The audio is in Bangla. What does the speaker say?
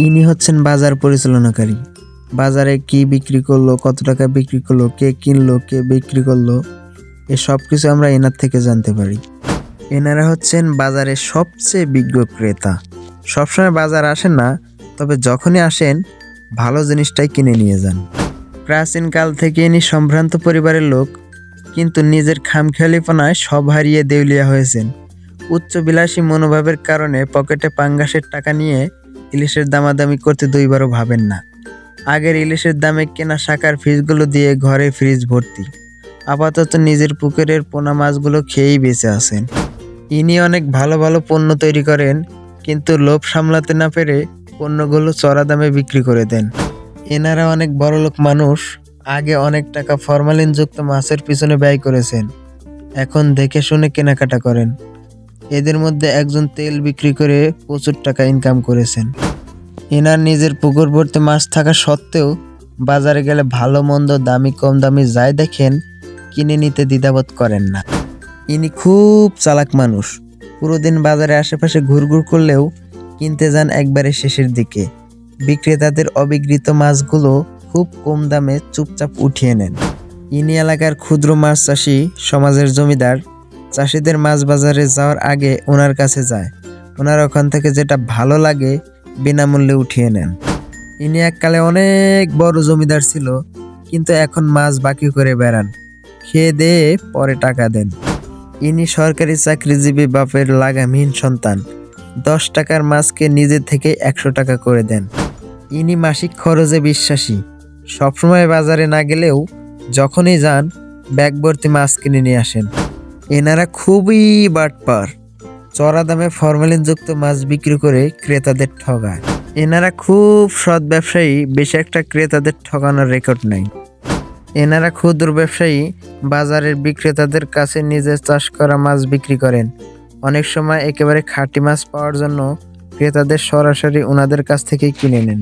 ইনি হচ্ছেন বাজার পরিচালনাকারী। বাজারে কি বিক্রি করলো, কত টাকা বিক্রি করলো, কে কিনলো, কে বিক্রি করলো, এ সব কিছু আমরা এনার থেকে জানতে পারি। এনারা হচ্ছেন বাজারের সবচেয়ে বিজ্ঞ ক্রেতা। সবসময় বাজার আসেন না, তবে যখনই আসেন ভালো জিনিসটাই কিনে নিয়ে যান। প্রাচীনকাল থেকে ইনি সম্ভ্রান্ত পরিবারের লোক, কিন্তু নিজের খামখেয়ালিপনায় সব হারিয়ে দেউলিয়া হয়েছেন। উচ্চবিলাসী মনোভাবের কারণে পকেটে পাঙ্গাসের টাকা নিয়ে ইলিশের দামাদামি করতে দুইবারও ভাবেন না। আগের ইলিশের দামে কেনা শাকার ফিশগুলো দিয়ে ঘরে ফ্রিজ ভর্তি। আপাতত নিজের পুকুরের পোনা মাছগুলো খেয়েই বেঁচে আছেন। ইনি অনেক ভালো ভালো পণ্য তৈরি করেন, কিন্তু লোভ সামলাতে না পেরে পণ্যগুলো চড়া দামে বিক্রি করে দেন। এনারা অনেক বড়লোক মানুষ। আগে অনেক টাকা ফরমালিনযুক্ত মাছের পিছনে ব্যয় করেছেন, এখন দেখে শুনে কেনাকাটা করেন। এদের মধ্যে একজন তেল বিক্রি করে প্রচুর টাকা ইনকাম করেছেন। এনার নিজের পুকুর ভর্তি মাছ থাকা সত্ত্বেও বাজারে গেলে ভালো মন্দ দামি কম দামি যাই দেখেন কিনে নিতে দ্বিধাবোধ করেন না। ইনি খুব চালাক মানুষ। পুরো দিন বাজারে আশেপাশে ঘুরঘুর করলেও কিনতে যান একবারে শেষের দিকে। বিক্রেতাদের অবিকৃত মাছগুলো খুব কম দামে চুপচাপ উঠিয়ে নেন। ইনি এলাকার ক্ষুদ্র মাছ চাষি সমাজের জমিদার। চাষিদের মাছ বাজারে যাওয়ার আগে ওনার কাছে যায়। ওনার ওখান থেকে যেটা ভালো লাগে বিনামূল্যে উঠিয়ে নেন। ইনি এককালে অনেক বড় জমিদার ছিল, কিন্তু এখন মাছ বাকি করে বেড়ান, খেয়ে দিয়ে পরে টাকা দেন। ইনি সরকারি চাকরিজীবী বাপের লাগামহীন সন্তান। 10 টাকার মাছকে নিজে থেকে 100 টাকা করে দেন। ইনি মাসিক খরচে বিশ্বাসী। সবসময় বাজারে না গেলেও যখনই যান ব্যাগ ভর্তি মাছ কিনে নিয়ে আসেন। এনারা খুবই বাটপার। চড়া দামে ফরমালিনযুক্ত মাছ বিক্রি করে ক্রেতাদের ঠগায়। এনারা খুব সৎ ব্যবসায়ী, বেশি একটা ক্রেতাদের ঠকানোর রেকর্ড নেই। এনারা ক্ষুদ্র ব্যবসায়ী, বাজারের বিক্রেতাদের কাছে নিজের চাষ করা মাছ বিক্রি করেন। অনেক সময় একেবারে খাঁটি মাছ পাওয়ার জন্য ক্রেতাদের সরাসরি ওনাদের কাছ থেকেই কিনে নেন।